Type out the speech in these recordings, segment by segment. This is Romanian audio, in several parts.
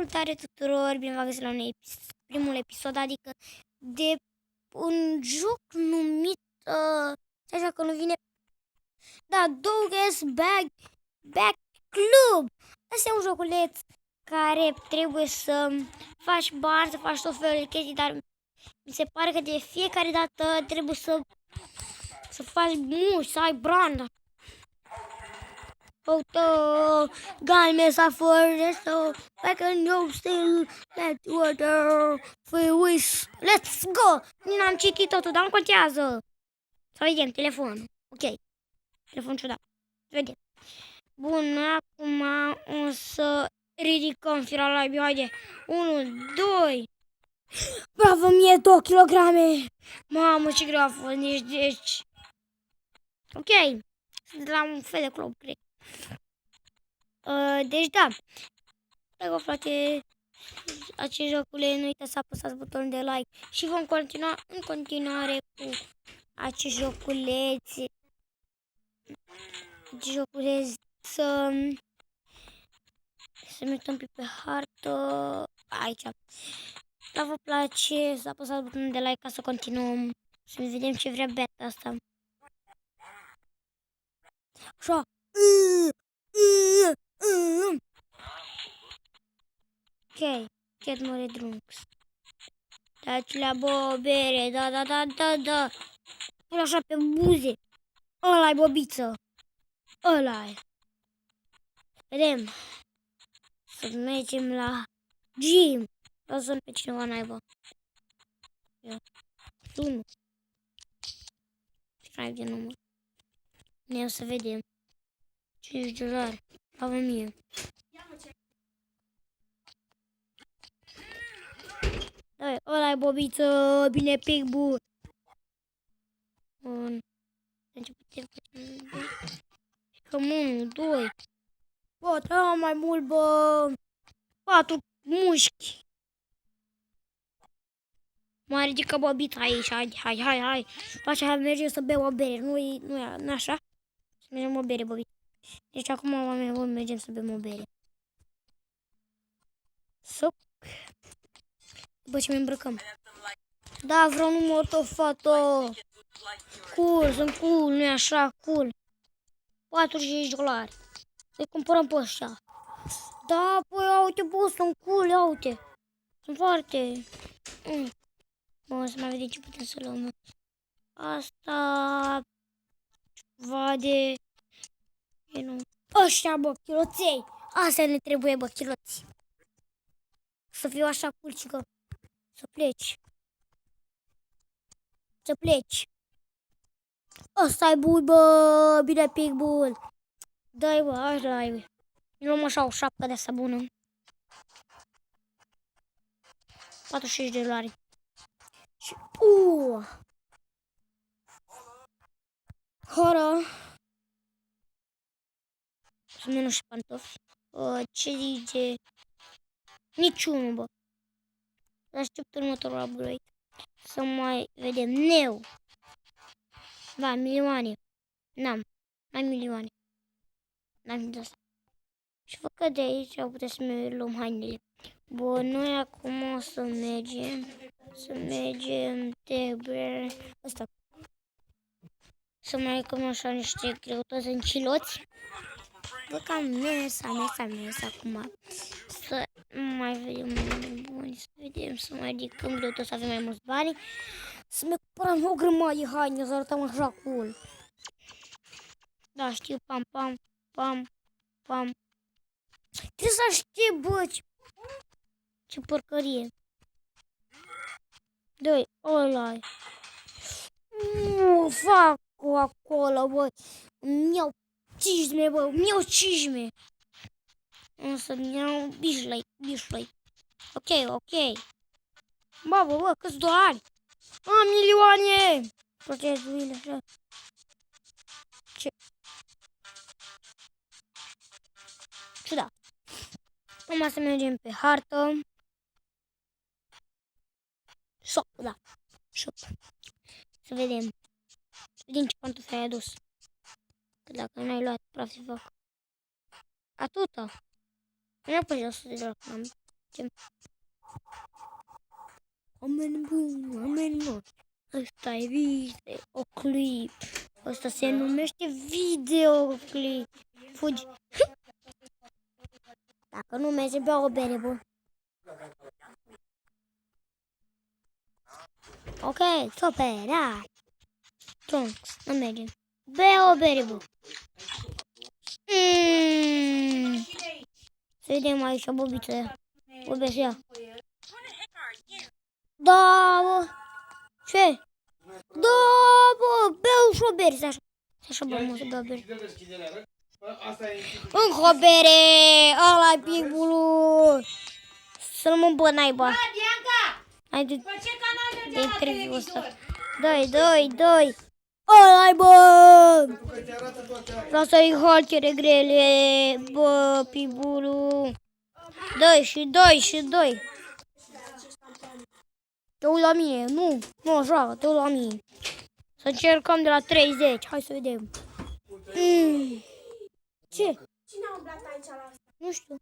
Salutare tuturor, bine v-am găsit la primul episod, adică de un joc numit, așa că nu vine, da, Dog's Back Club. Asta e un joculeț care trebuie să faci bani, să faci tot felul de chestii, dar mi se pare că de fiecare dată trebuie să faci muși, să ai branda. God mess up for this, so back and you still let water free wish. Let's go! Nu am citit totul, dar nu contează. Să vedem, telefon. Ok. Telefon ciudat. Vedem. Bun, noi acum o să ridicăm fira la live. Haide. 1, 2. Bravo, 2 kilograme. Mamă, ce greu a fost. Deci. Ok. Sunt la un fel de club, cred. Deci da, dacă frate acest jocule, nu uitați să apăsați butonul de like și vom continua în continuare cu acest joculeț să uităm pe hartă aici. Dacă vă place, să apăsați butonul de like ca să continuăm, să vedem ce vrea beta asta. Așa. Ok, Cat More Drunks. Dați la bobere, da. Pune așa pe buze. Ăla-i bobiță. Ăla-i. Vedem. Să mergem la gym. Lăsăm pe cineva naiba. Sună. Scribe de număr. Ne o să vedem. 5 dolari. Avem mie. Da, ăla-i bobiță, bine pigbu. Bun. Cam 1, 2. Bă, trebuie mai mult, bă. 4 mușchi. Mai ridică bobița aici, hai. Așa mergem să bem o bere, nu așa? Să mergem o bere, bobiță. Deci acum oamenii mergem să bem o bere. Suc. După ce ne îmbrăcăm. Da, vreau număr o fată. Cool, sunt cool, nu-i așa, cool. 45 dolari. Îi cumpărăm pe ăștia. Da, păi, uite, bă, sunt cool, ia uite. Sunt foarte... Bă, să mai vedem ce putem să luăm. Asta... Vade... Ăștia, bă, chiloței. Astea ne trebuie, bă, chiloți. Să fiu așa cool, cică. Să pleci. Ăsta-i bun, bă, bine pigbull. Dai, bă, așa-i. Luăm așa o șapcă de asta bună. 45 de dolari. Și, Hora. Să menu și pantofi. Ce zice? Niciunul, bă. Aștept următorul upgrade. Să mai vedem. Neu. Da, milioane. N-am milioane. N-am de asta. Și văd că de aici putem să ne luăm hainele. Bun, noi acum o să mergem de ăsta. Să mai luăm așa niște greutăți în chiloți. Văd că am mers acum. Să mai vedem, bun, să mai ridicăm greutăți, să avem mai mulți bani. Să ne cumpărăm o grămadă de haine, să arătăm așa cool. Da, știu, pam. Trebuie să știi, bă, ce porcărie. Doi, ăla-i. Fac acolo, bă. Mi-au cizme, bă, mi-au. Însă mi-au bișlăi. Ok. Bă, câți dolari? Milioane! Procedurile, așa. Ce? Ciudat. Acum să mergem pe hartă. Shop. Să vedem ce pantofi ai adus. Că dacă n-ai luat, praf se fac. Atâta. Nu am pus 100 de dolari. Oameni buni, oameni buni. Ăsta e videoclip. Ăsta se numește videoclip. Fugi. Dacă nu merge, bea o bere, bă. Ok, super, da. Trunks, nu merge. Bea o bere, bă. Să vedem aici, bobiță. Bobiță ea. Da, bă. Ce? Da, bă, beau și o bere, așa, bă, mă, să beau bere. Încă o bere, ăla-i pibului. Să-l mă bă, naiba. Hai de interviu ăsta. Doi. Ăla-i, bă. Vreau să-i haltere grele, bă, pibulu. Doi. Te uit la mine, nu așa, te uit la mine. Să încercăm de la 30, hai să vedem. Ce? Cine a umblat aici la asta? Nu știu.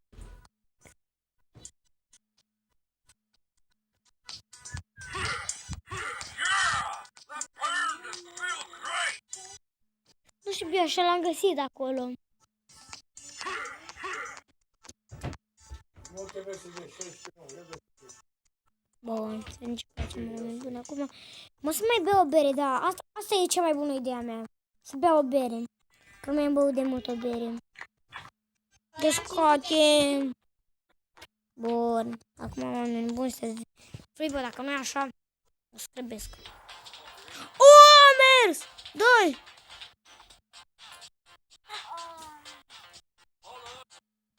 Nu știu, eu așa l-am găsit acolo. Bun, să începem bun acum. Mă să mai beau o bere, da. Asta e cea mai bună idea mea. Să beau o bere. Că nu mi-am băut de mult o bere. Descoate. Bun. Acum oameni buni să zic. Frui, bă, dacă nu e așa, o scrăbesc. O, a mers! Doi!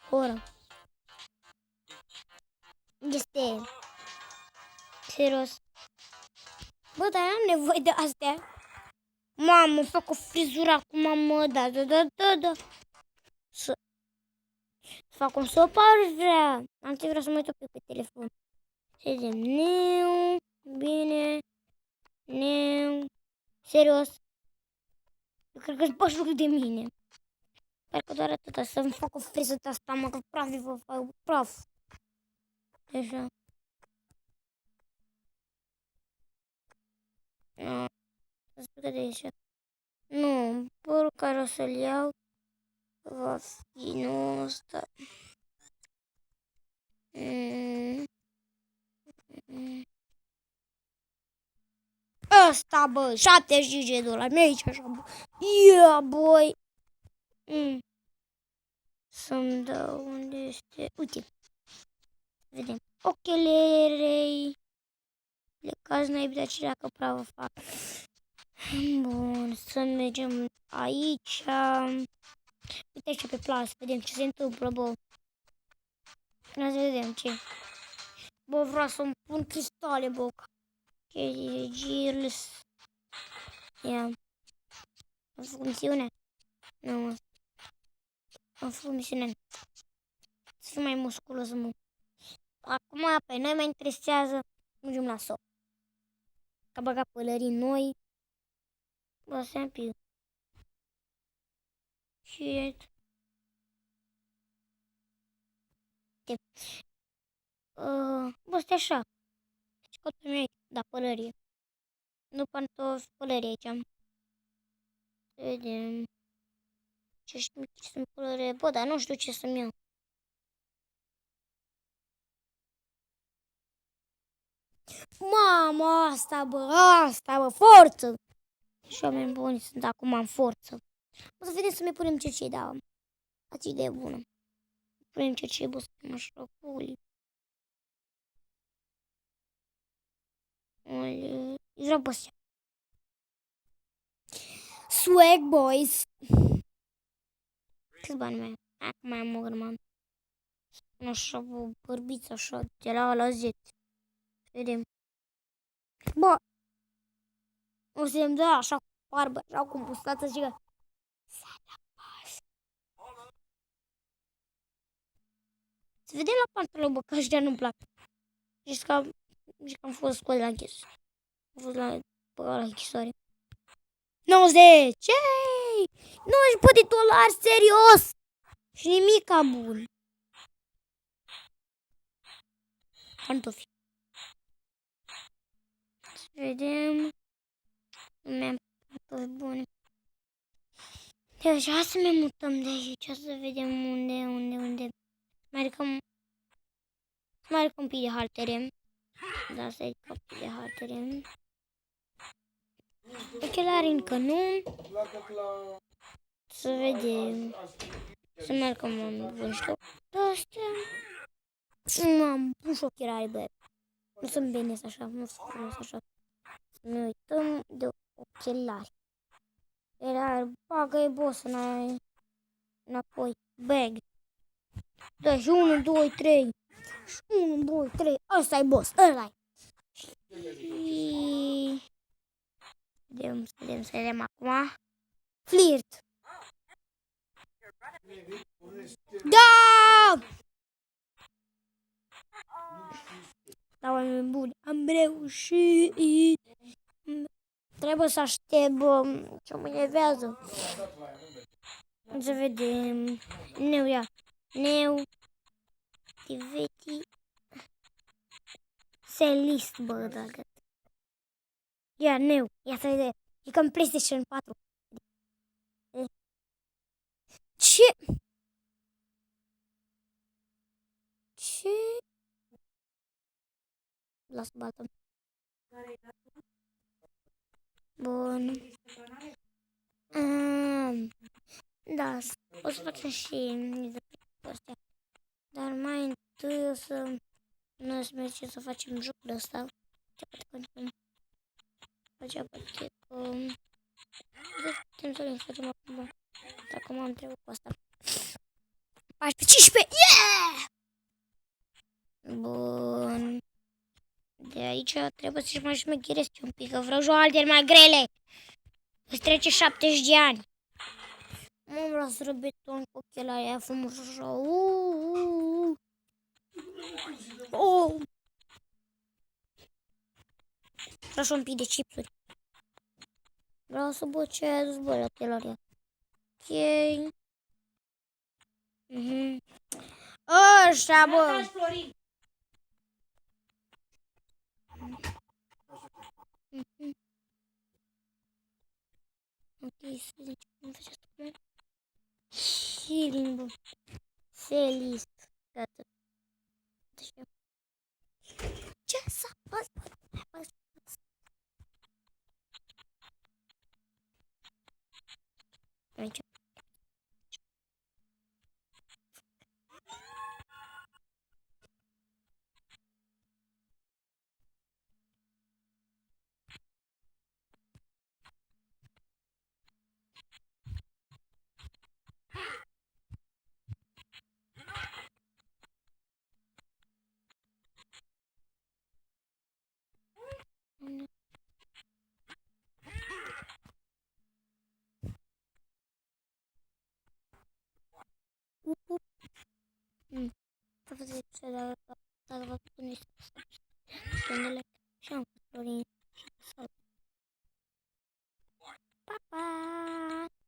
Ora. Este. Serios. Bă, dar am nevoie de astea. Mamă, fac o frizură acum, mă, da. Să fac un sopar, vrea. Am ce vreau să mă uit pe telefon. Să vedem. Neu, bine. Neu. Serios. Eu cred că-ți bași lucru de mine. Sper că doar atâta, să-mi fac o friză de asta, mă, că praf, vă fac praf. Așa. Nu, să spun de aici. Nu, părul care o să-l iau va fi, nu ăsta. Ăsta, bă, 75 de dolari, mi-aici așa, bă. Yeah, boy. Să-mi dau unde este. Uite. Vedem. Ochelei. Plecați naibii de aceea că pravă fac. Bun, să mergem aici. Uite aici pe plasă, vedem ce se întâmplă, bă. Vreau să vedem ce. Bă, vreau să-mi pun cristale, bă. Gears. Ia. Am făcut misiune? Nu, am făcut misiune. Să fiu mai musculos, mă. Acum, pe noi mă interesează. Mergem la SOP. Că băga pălării noi. Bă, să-mi piu. Shit. Bă, stai așa. Scot pe mine aici, da, pălărie. Nu pantofi, pălărie aici. Să vedem. Ce șmici sunt pălărie. Bă, dar nu știu ce să-mi iau. Mamă, asta, bă, forță! Și oameni buni sunt acum în forță. O să vedem să ne punem ce da. Ați idee bună. Punem ce bă, să fim așa, puli. Vreau pe astea. Swag boys. Câți bani mai am? Acum mai am o grămadă. Spun așa, bă, bărbiță așa, de la A la Z. Vedem. Bă, o să-mi dea așa cu barbă, așa cu mustață și că... Să vedem la pantaloni, bă, că ăștia nu-mi plac. Zici că am fost scos la închis. Am fost la închisoare. 90! Ei! 90 de dolari, serios! Și nimica bun. pantofi. Să vedem. Mi-am pantofi bune. Deci, hai să ne mutăm de aici, să vedem unde. Mai ridicăm un pic de haltere. Da, să ridic un pic de haltere. Ochelari încă nu. Să vedem. Să mergem în bun șloc de astea. M-am pus ochelari, bă. Nu sunt bine așa, nu sunt frumos așa. Să ne uităm de ochelari. Ochelari, bagă-i boss înapoi. Bag. Deci 1, 2, 3. 1, 2, 3. Ăsta e boss, ăla-i. Și... Să vedem acum. Flirt. Da! Da, oameni buni, am reușit. Trebuie să aștept ce mă enervează. Să vedem. Neu, ia. Neu. Activity. Selist, bă, dacă. Ia, neu. Ia să vedem. E ca în PlayStation 4. Ce? Ce? Las bată. Bun. Da, o să facem și astea. Dar mai întâi o să noi să mergem să facem jocul ăsta. Facem pachetul. Putem să le facem acum. Dacă m-am trecut cu asta. 14-15! Yeah! Bun. De aici trebuie să-și mai șmecheresc un pic, că vreau joalteri mai grele. Îți trece 70 de ani. Mă vreau să răbeton cu ochelarii aia frumos așa. Vreau și un pic de chipsuri. Vreau să bocez, bă, la ochelarii. Ok. Ăștia, bă. Ok, să vedem ce cum face asta. Healing, bă. Selist. Gata. Ce să fac? Aici. Să vedeți ce dacă vă puneți spune și am Florin. Pa, pa!